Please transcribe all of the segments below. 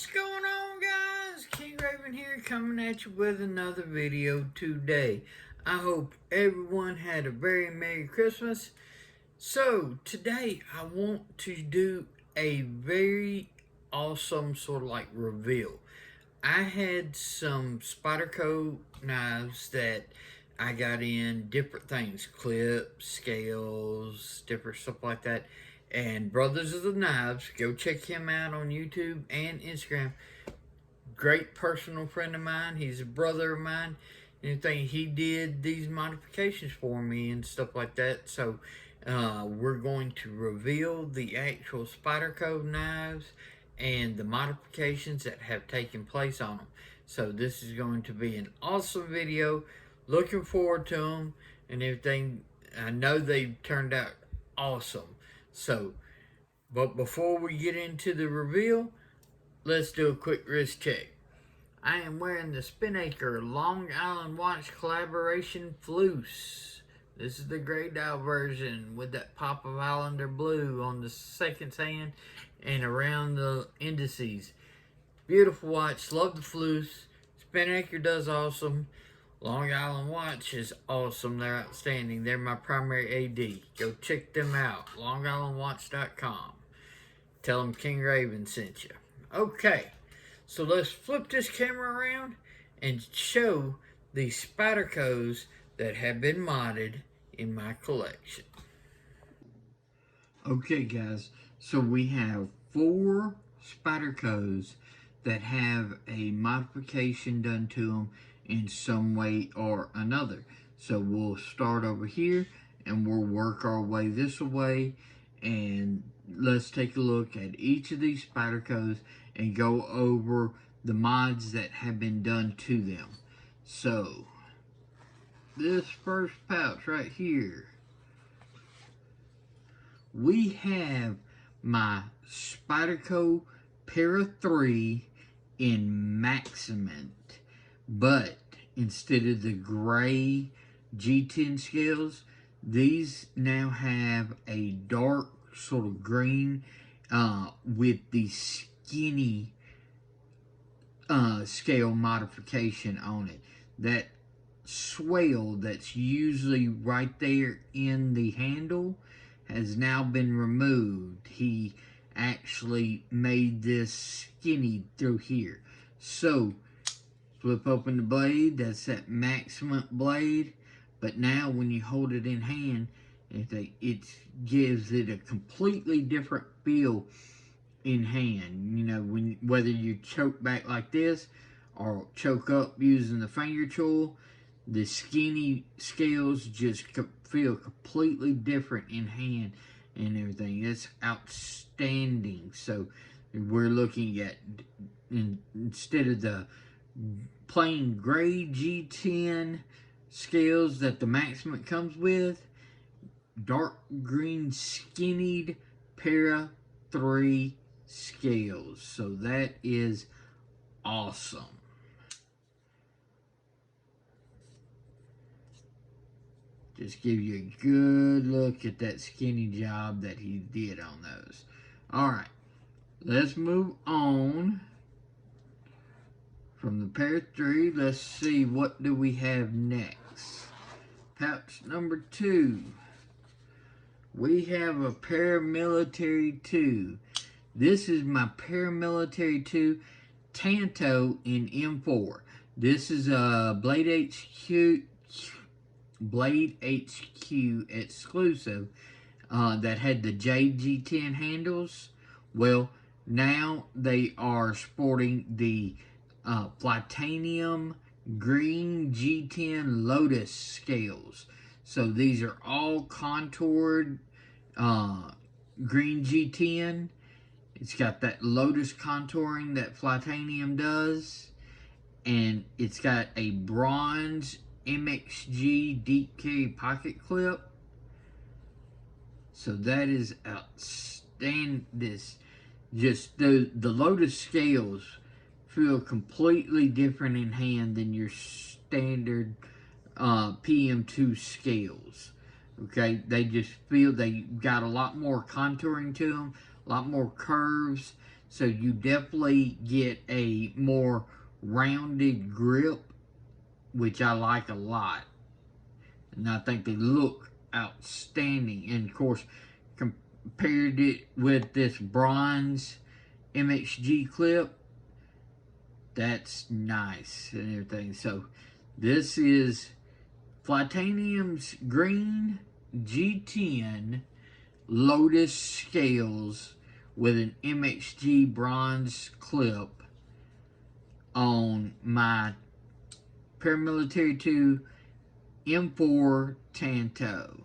What's going on, guys? King Raven here, coming at you with another video today. I hope everyone had a very Merry Christmas. So today I want to do a very awesome sort of like reveal. I had some Spyderco knives that I got in different things, clips, scales, different stuff like that. And Brothers of the Knives, go check him out on YouTube and Instagram. Great personal friend of mine. He's a brother of mine. Anything, he did these modifications for me and stuff like that. So we're going to reveal the actual Spyderco knives and the modifications that have taken place on them. So this is going to be an awesome video. Looking forward to them and everything. I know they've turned out awesome. So, but before we get into the reveal, let's do a quick wrist check. I am wearing the Spinnaker Long Island Watch Collaboration Floose. This is the gray dial version with that pop of Islander blue on the second hand and around the indices. Beautiful watch, love the floose. Spinnaker does awesome. Long Island Watch is awesome. They're outstanding. They're my primary AD. Go check them out. LongIslandWatch.com. Tell them King Raven sent you. Okay, so let's flip this camera around and show the Spydercos that have been modded in my collection. Okay, guys, so we have 4 Spydercos that have a modification done to them in some way or another. So we'll start over here and we'll work our way this way, and let's take a look at each of these Spydercos and go over the mods that have been done to them. So this first pouch right here, we have my Spyderco Para 3 in Maximum, but instead of the gray G10 scales, these now have a dark sort of green with the skinny scale modification on it. That swell that's usually right there in the handle has now been removed. He actually made this skinny through here. So flip open the blade, that's that Maximum blade, but now when you hold it in hand, it gives it a completely different feel in hand. You know, whether you choke back like this or choke up using the finger tool, the skinny scales just feel completely different in hand and everything. It's outstanding. So we're looking at, instead of the plain gray G10 scales that the Maximum comes with, dark green skinnied Para 3 scales. So that is awesome. Just give you a good look at that skinny job that he did on those. Alright, let's move on from the Para 3. Let's see, what do we have next? Pouch number 2. We have a Paramilitary 2. This is my Paramilitary 2 Tanto in M4. This is a Blade HQ exclusive that had the JG10 handles. Well, now they are sporting the Flytanium green G10 Lotus scales. So these are all contoured green G10. It's got that Lotus contouring that Flytanium does. And it's got a bronze MXG deep carry pocket clip. So that is outstanding. Just the Lotus scales feel completely different in hand than your standard PM2 scales. Okay, they just feel they got a lot more contouring to them, a lot more curves. So you definitely get a more rounded grip, which I like a lot. And I think they look outstanding. And of course, compared it with this bronze MXG clip, that's nice and everything. So this is Flytanium's green G10 Lotus scales with an MXG bronze clip on my Paramilitary 2 M4 Tanto.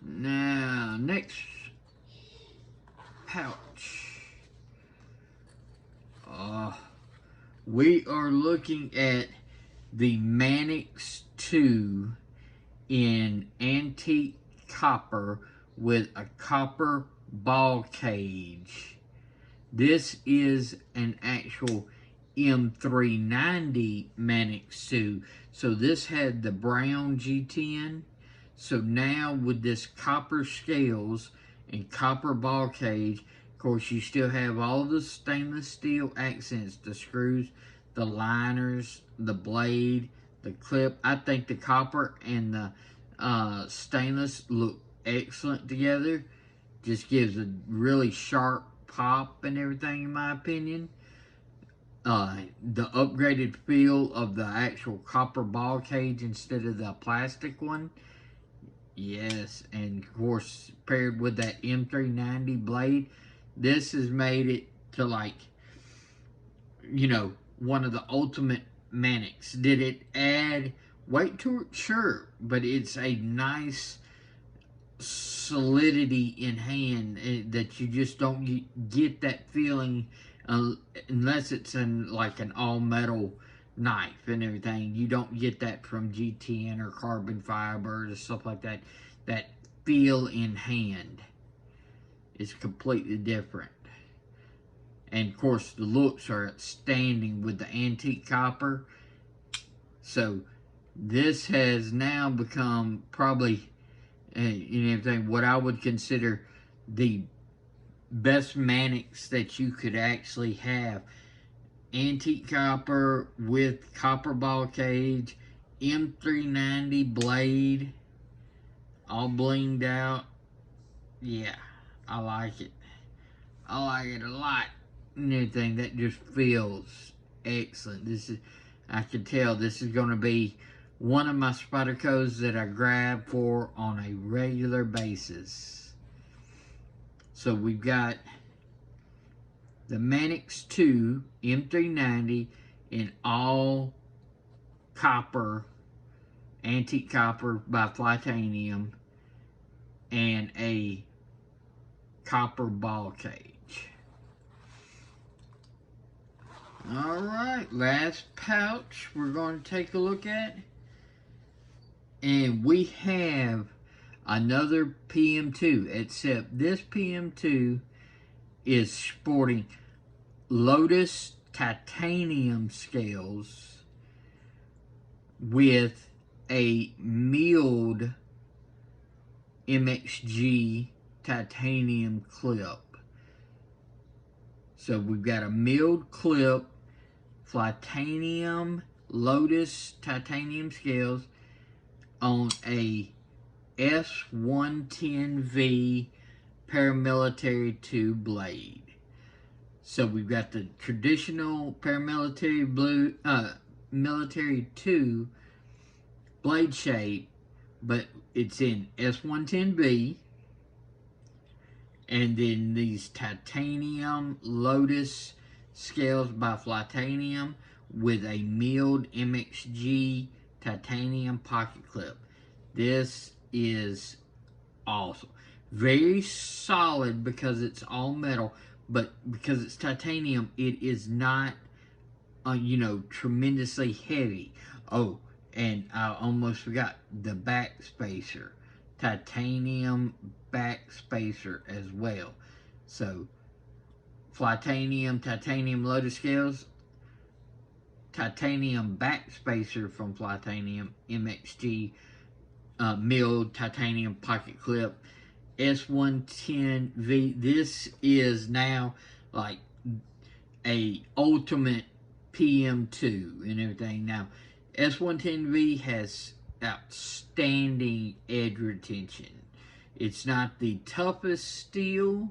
Now, next pouch. We are looking at the Mannix 2 in antique copper with a copper ball cage. This is an actual M390 Mannix 2. So this had the brown G10. So now with this copper scales and copper ball cage, of course you still have all the stainless steel accents, the screws, the liners, the blade, the clip. I think the copper and the stainless look excellent together. Just gives a really sharp pop and everything, in my opinion. The upgraded feel of the actual copper ball cage instead of the plastic one. Yes, and of course, paired with that M390 blade, this has made it to, like, you know, one of the ultimate Mannix. Did it add weight to it? Sure, but it's a nice solidity in hand that you just don't get that feeling unless it's in like an all-metal knife and everything. You don't get that from G10 or carbon fiber or stuff like that. That feel in hand is completely different. And of course the looks are outstanding with the antique copper. So this has now become probably what I would consider the best Mannix that you could actually have. Antique copper with copper ball cage, M390 blade, all blinged out. Yeah, I like it. I like it a lot. And everything, that just feels excellent. This is, I can tell this is going to be one of my Spydercos that I grab for on a regular basis. So we've got the Mannix 2 M390 in all copper, antique copper by Flytanium, and a copper ball cage. Alright, last pouch we're going to take a look at. And we have another PM2, except this PM2 is sporting Lotus titanium scales with a milled MXG titanium clip. So we've got a milled clip, Flytanium Lotus titanium scales on a S110V Paramilitary 2 blade. So we've got the traditional Paramilitary Military 2 blade shape, but it's in S110V, and then these titanium Lotus scales by Flytanium with a milled MXG titanium pocket clip. This is awesome. Very solid because it's all metal, but because it's titanium, it is not, tremendously heavy. Oh, and I almost forgot the back spacer. Titanium back spacer as well. So, Flytanium, titanium Lotus scales, titanium back spacer from Flytanium, MXG milled titanium pocket clip, S110V. This is now like a ultimate PM2 and everything. Now, S110V has outstanding edge retention. It's not the toughest steel,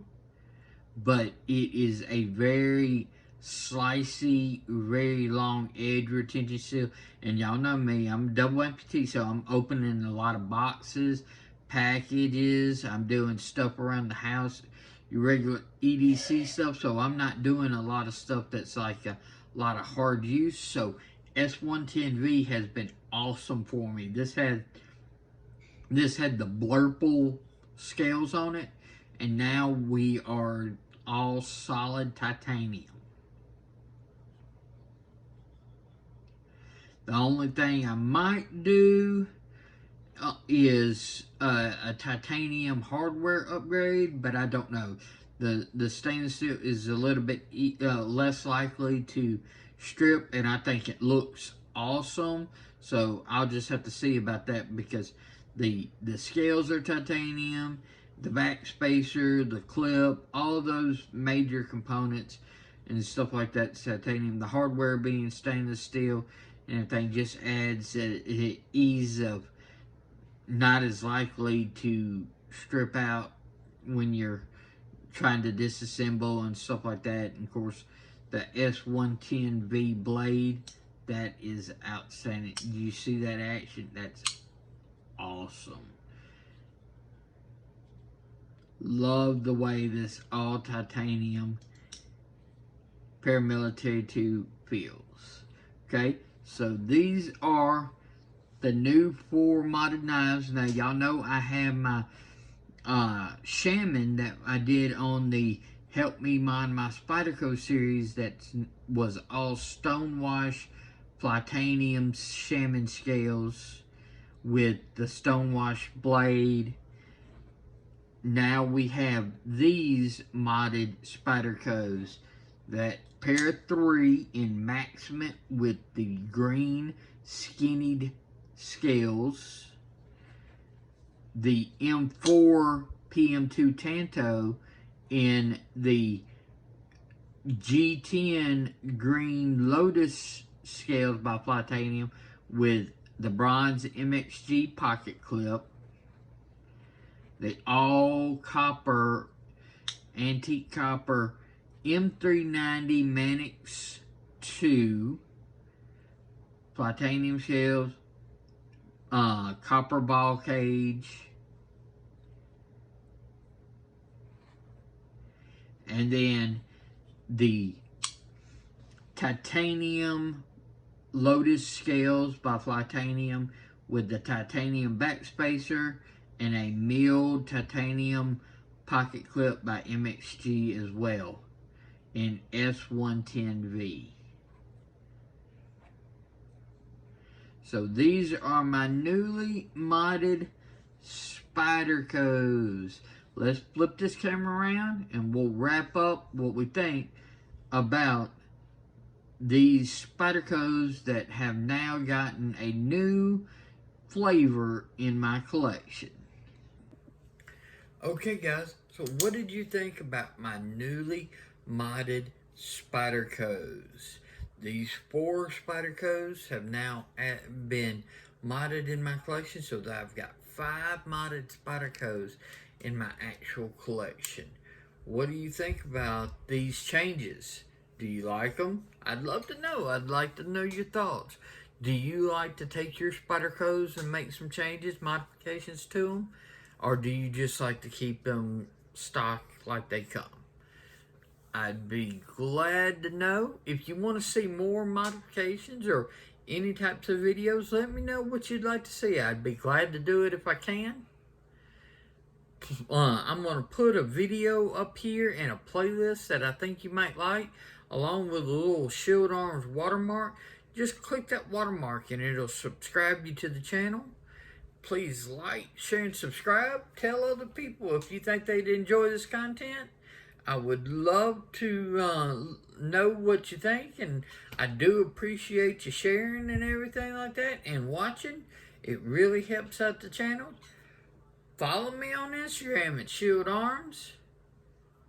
but it is a very slicey, very long edge retention steel. And y'all know me, I'm a double amputee, so I'm opening a lot of boxes, packages. I'm doing stuff around the house, your regular EDC stuff. So I'm not doing a lot of stuff that's like a lot of hard use. So S110V has been awesome for me. This had the blurple scales on it, and now we are all solid titanium. The only thing I might do is a titanium hardware upgrade, but I don't know. The stainless steel is a little bit less likely to strip, and I think it looks awesome. So I'll just have to see about that, because the scales are titanium, the back spacer, the clip, all of those major components and stuff like that, titanium. The hardware being stainless steel and everything just adds the ease of not as likely to strip out when you're trying to disassemble and stuff like that. And of course, the S110V blade, that is outstanding. Do you see that action? That's awesome. Love the way this all titanium paramilitary 2 feels. Okay, so these are the new 4 modded knives. Now y'all know I have my shaman that I did on the Help Me Mod My Spydercos series, that was all stonewash Flytanium shaman scales with the stonewash blade. Now we have these modded Spydercos, that pair 3 in maximum with the green skinnied scales, the M4 PM2 Tanto in the G10 green Lotus scales by Flytanium with the bronze MXG pocket clip, the all copper, antique copper M390 Manix 2 Flytanium scales, copper ball cage, and then the titanium Lotus scales by Flytanium with the titanium backspacer and a milled titanium pocket clip by MXG as well in S110V. So these are my newly modded Spydercos. Let's flip this camera around and we'll wrap up what we think about these Spydercos that have now gotten a new flavor in my collection. Okay guys, so what did you think about my newly modded Spydercos? These 4 Spydercos have now been modded in my collection, so that I've got 5 modded Spydercos in my actual collection. What do you think about these changes? Do you like them? I'd love to know. I'd like to know your thoughts. Do you like to take your Spydercos and make some changes, modifications to them? Or do you just like to keep them stock like they come? I'd be glad to know. If you want to see more modifications or any types of videos, let me know what you'd like to see. I'd be glad to do it if I can. I'm going to put a video up here and a playlist that I think you might like, along with a little Shield Arms watermark. Just click that watermark and it'll subscribe you to the channel. Please like, share, and subscribe. Tell other people if you think they'd enjoy this content. I would love to know what you think, and I do appreciate you sharing and everything like that and watching. It really helps out the channel. Follow me on Instagram at Shield Arms.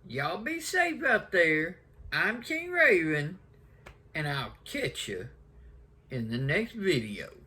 Y'all be safe out there. I'm King Raven, and I'll catch you in the next video.